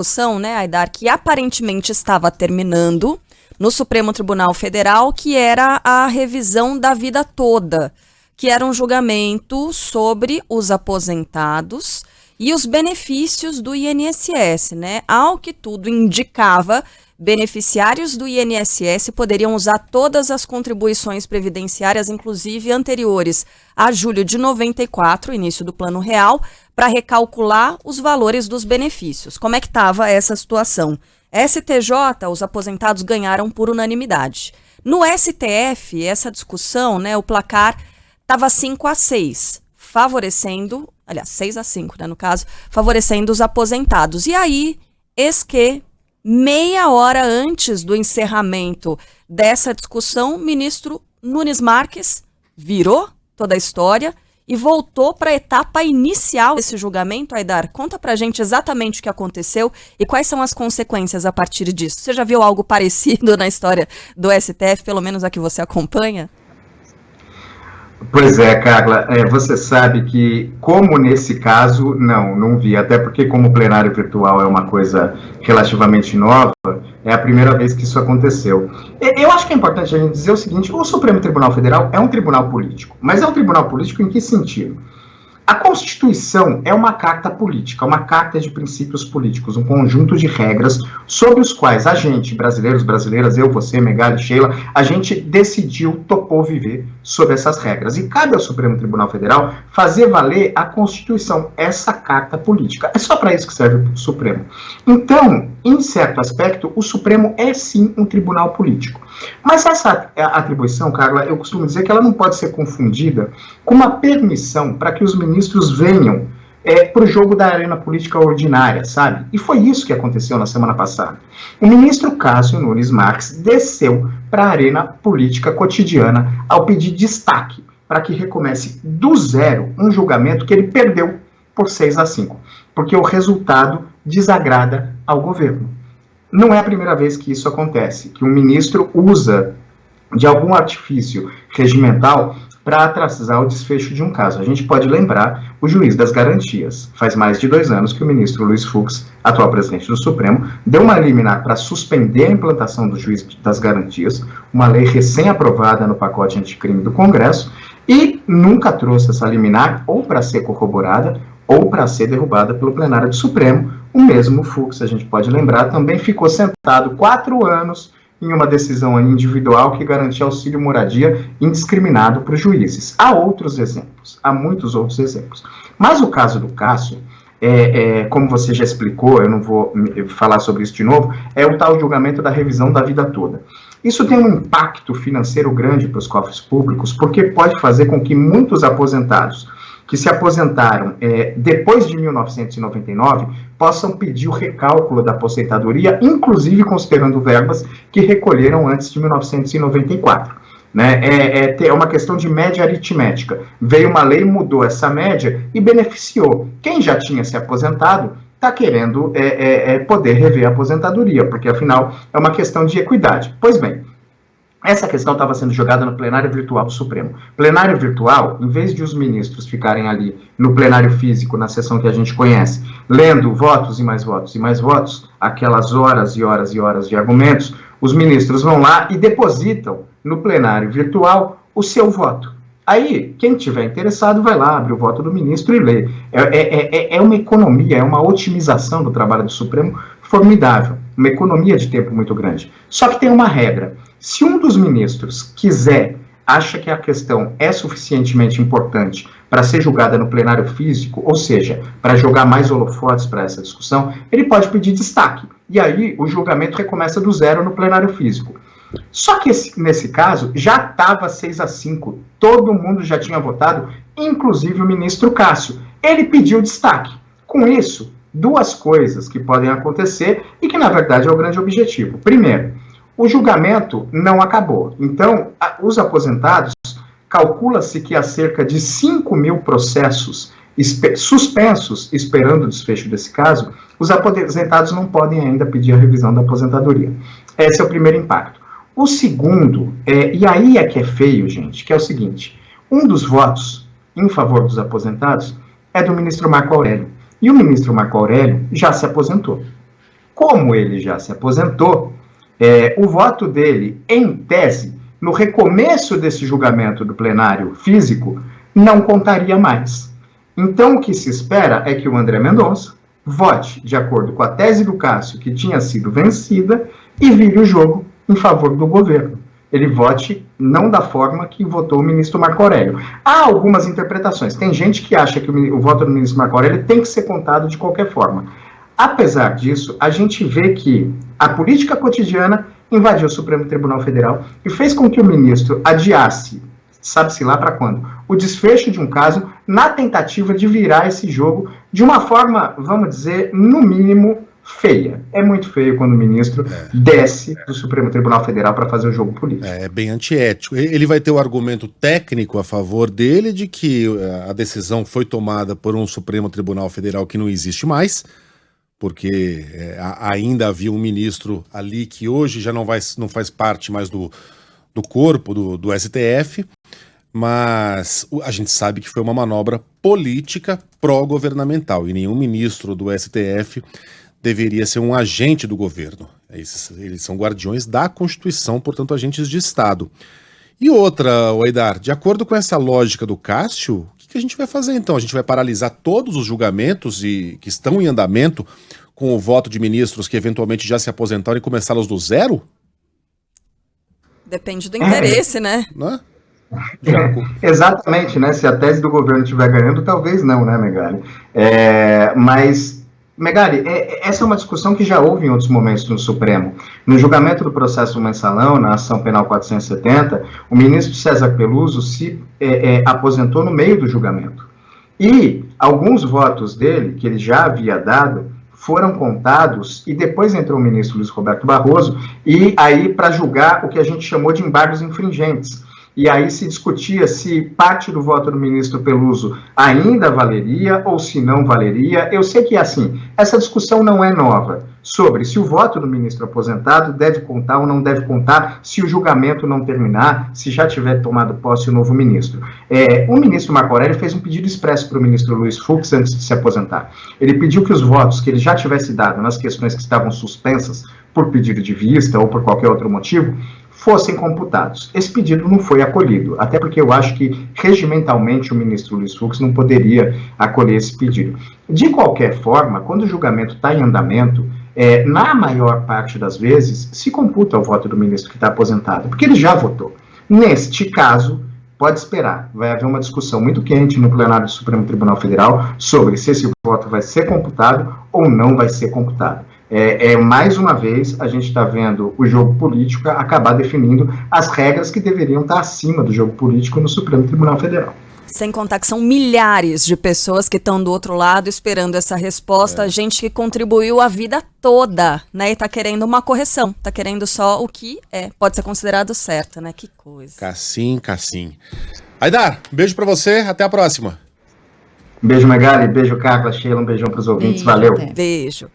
discussão, né, Aidar, que aparentemente estava terminando no Supremo Tribunal Federal, que era a revisão da vida toda, que era um julgamento sobre os aposentados e os benefícios do INSS, né? Ao que tudo indicava, beneficiários do INSS poderiam usar todas as contribuições previdenciárias, inclusive anteriores a julho de 94, início do Plano Real, para recalcular os valores dos benefícios. Como é que estava essa situação? STJ, os aposentados ganharam por unanimidade. No STF, essa discussão, né, o placar estava 5-6, favorecendo, aliás, 6-5, né, no caso, favorecendo os aposentados. E aí, eis que, meia hora antes do encerramento dessa discussão, o ministro Nunes Marques virou toda a história e voltou para a etapa inicial desse julgamento. Aidar, conta pra gente exatamente o que aconteceu e quais são as consequências a partir disso. Você já viu algo parecido na história do STF, pelo menos a que você acompanha? Pois é, Carla, você sabe que, como nesse caso, não vi, até porque como o plenário virtual é uma coisa relativamente nova, é a primeira vez que isso aconteceu. Eu acho que é importante a gente dizer o seguinte: o Supremo Tribunal Federal é um tribunal político, mas é um tribunal político em que sentido? A Constituição é uma carta política, uma carta de princípios políticos, um conjunto de regras sobre os quais a gente, brasileiros, brasileiras, eu, você, Megali, Sheila, a gente decidiu, topou viver sobre essas regras. E cabe ao Supremo Tribunal Federal fazer valer a Constituição, essa carta política. É só para isso que serve o Supremo. Então, em certo aspecto, o Supremo é sim um tribunal político. Mas essa atribuição, Carla, eu costumo dizer que ela não pode ser confundida com uma permissão para que os ministros venham para o jogo da arena política ordinária, sabe? E foi isso que aconteceu na semana passada. O ministro Cássio Nunes Marques desceu para a arena política cotidiana ao pedir destaque para que recomece do zero um julgamento que ele perdeu por 6-5, porque o resultado desagrada ao governo. Não é a primeira vez que isso acontece, que um ministro usa de algum artifício regimental para atrasar o desfecho de um caso. A gente pode lembrar o juiz das garantias. Faz mais de 2 anos que o ministro Luiz Fux, atual presidente do Supremo, deu uma liminar para suspender a implantação do juiz das garantias, uma lei recém-aprovada no pacote anticrime do Congresso, e nunca trouxe essa liminar ou para ser corroborada ou para ser derrubada pelo plenário do Supremo. O mesmo Fux, a gente pode lembrar, também ficou sentado 4 anos em uma decisão individual que garantia auxílio moradia indiscriminado para os juízes. Há outros exemplos, há muitos outros exemplos. Mas o caso do Cássio, como você já explicou, eu não vou falar sobre isso de novo, é o tal julgamento da revisão da vida toda. Isso tem um impacto financeiro grande para os cofres públicos, porque pode fazer com que muitos aposentados que se aposentaram depois de 1999 possam pedir o recálculo da aposentadoria, inclusive considerando verbas que recolheram antes de 1994. Né? É uma questão de média aritmética. Veio uma lei, mudou essa média e beneficiou. Quem já tinha se aposentado está querendo poder rever a aposentadoria, porque afinal é uma questão de equidade. Pois bem, essa questão estava sendo jogada no plenário virtual do Supremo. Plenário virtual, em vez de os ministros ficarem ali no plenário físico, na sessão que a gente conhece, lendo votos e mais votos e mais votos, aquelas horas e horas e horas de argumentos, os ministros vão lá e depositam no plenário virtual o seu voto. Aí, quem tiver interessado vai lá, abre o voto do ministro e lê. É uma economia, é uma otimização do trabalho do Supremo formidável, uma economia de tempo muito grande. Só que tem uma regra. Se um dos ministros acha que a questão é suficientemente importante para ser julgada no plenário físico, ou seja, para jogar mais holofotes para essa discussão, ele pode pedir destaque. E aí o julgamento recomeça do zero no plenário físico. Só que nesse caso já estava 6-5, todo mundo já tinha votado, inclusive o ministro Cássio. Ele pediu destaque. Com isso, 2 coisas que podem acontecer e que na verdade é o grande objetivo. Primeiro, o julgamento não acabou. Então, os aposentados, calcula-se que há cerca de 5.000 processos suspensos esperando o desfecho desse caso, os aposentados não podem ainda pedir a revisão da aposentadoria. Esse é o primeiro impacto. O segundo, e aí é que é feio, gente, que é o seguinte: um dos votos em favor dos aposentados é do ministro Marco Aurélio. E o ministro Marco Aurélio já se aposentou. como ele já se aposentou, o voto dele, em tese, no recomeço desse julgamento do plenário físico, não contaria mais. Então, o que se espera é que o André Mendonça vote de acordo com a tese do Cássio, que tinha sido vencida, e vire o jogo em favor do governo. Ele vote não da forma que votou o ministro Marco Aurélio. Há algumas interpretações. Tem gente que acha que o voto do ministro Marco Aurélio tem que ser contado de qualquer forma. Apesar disso, a gente vê que a política cotidiana invadiu o Supremo Tribunal Federal e fez com que o ministro adiasse, sabe-se lá para quando, o desfecho de um caso na tentativa de virar esse jogo de uma forma, vamos dizer, no mínimo, feia. É muito feio quando o ministro desce do Supremo Tribunal Federal para fazer o jogo político. É bem antiético. Ele vai ter o argumento técnico a favor dele de que a decisão foi tomada por um Supremo Tribunal Federal que não existe mais, porque ainda havia um ministro ali que hoje já não faz parte mais do corpo do STF, mas a gente sabe que foi uma manobra política pró-governamental e nenhum ministro do STF deveria ser um agente do governo. Eles são guardiões da Constituição, portanto agentes de Estado. E outra, Aidar, de acordo com essa lógica do Cássio, o que a gente vai fazer então? A gente vai paralisar todos os julgamentos que estão em andamento com o voto de ministros que eventualmente já se aposentaram e começá-los do zero? Depende do interesse, né? Não é? Exatamente, né? Se a tese do governo estiver ganhando, talvez não, né, Megali? Mas, Megali, essa é uma discussão que já houve em outros momentos no Supremo. No julgamento do processo do Mensalão, na ação penal 470, o ministro César Peluso se aposentou no meio do julgamento. E alguns votos dele, que ele já havia dado, foram contados, e depois entrou o ministro Luiz Roberto Barroso, e aí para julgar o que a gente chamou de embargos infringentes. E aí se discutia se parte do voto do ministro Peluso ainda valeria ou se não valeria. Eu sei que, assim, essa discussão não é nova, sobre se o voto do ministro aposentado deve contar ou não deve contar, se o julgamento não terminar, se já tiver tomado posse o novo ministro. O ministro Marco Aurélio fez um pedido expresso para o ministro Luiz Fux antes de se aposentar. Ele pediu que os votos que ele já tivesse dado nas questões que estavam suspensas por pedido de vista ou por qualquer outro motivo, fossem computados. Esse pedido não foi acolhido, até porque eu acho que regimentalmente o ministro Luiz Fux não poderia acolher esse pedido. De qualquer forma, quando o julgamento está em andamento, na maior parte das vezes, se computa o voto do ministro que está aposentado, porque ele já votou. Neste caso, pode esperar, vai haver uma discussão muito quente no plenário do Supremo Tribunal Federal sobre se esse voto vai ser computado ou não vai ser computado. Mais uma vez, a gente está vendo o jogo político acabar definindo as regras que deveriam estar acima do jogo político no Supremo Tribunal Federal. Sem contar que são milhares de pessoas que estão do outro lado esperando essa resposta, gente que contribuiu a vida toda, né? E tá querendo uma correção, tá querendo só o que pode ser considerado certo, né? Que coisa. Cassim. Aidar, um beijo pra você, até a próxima. Beijo, Megali, beijo, Carla, Sheila, um beijão pros ouvintes, valeu. Beijo.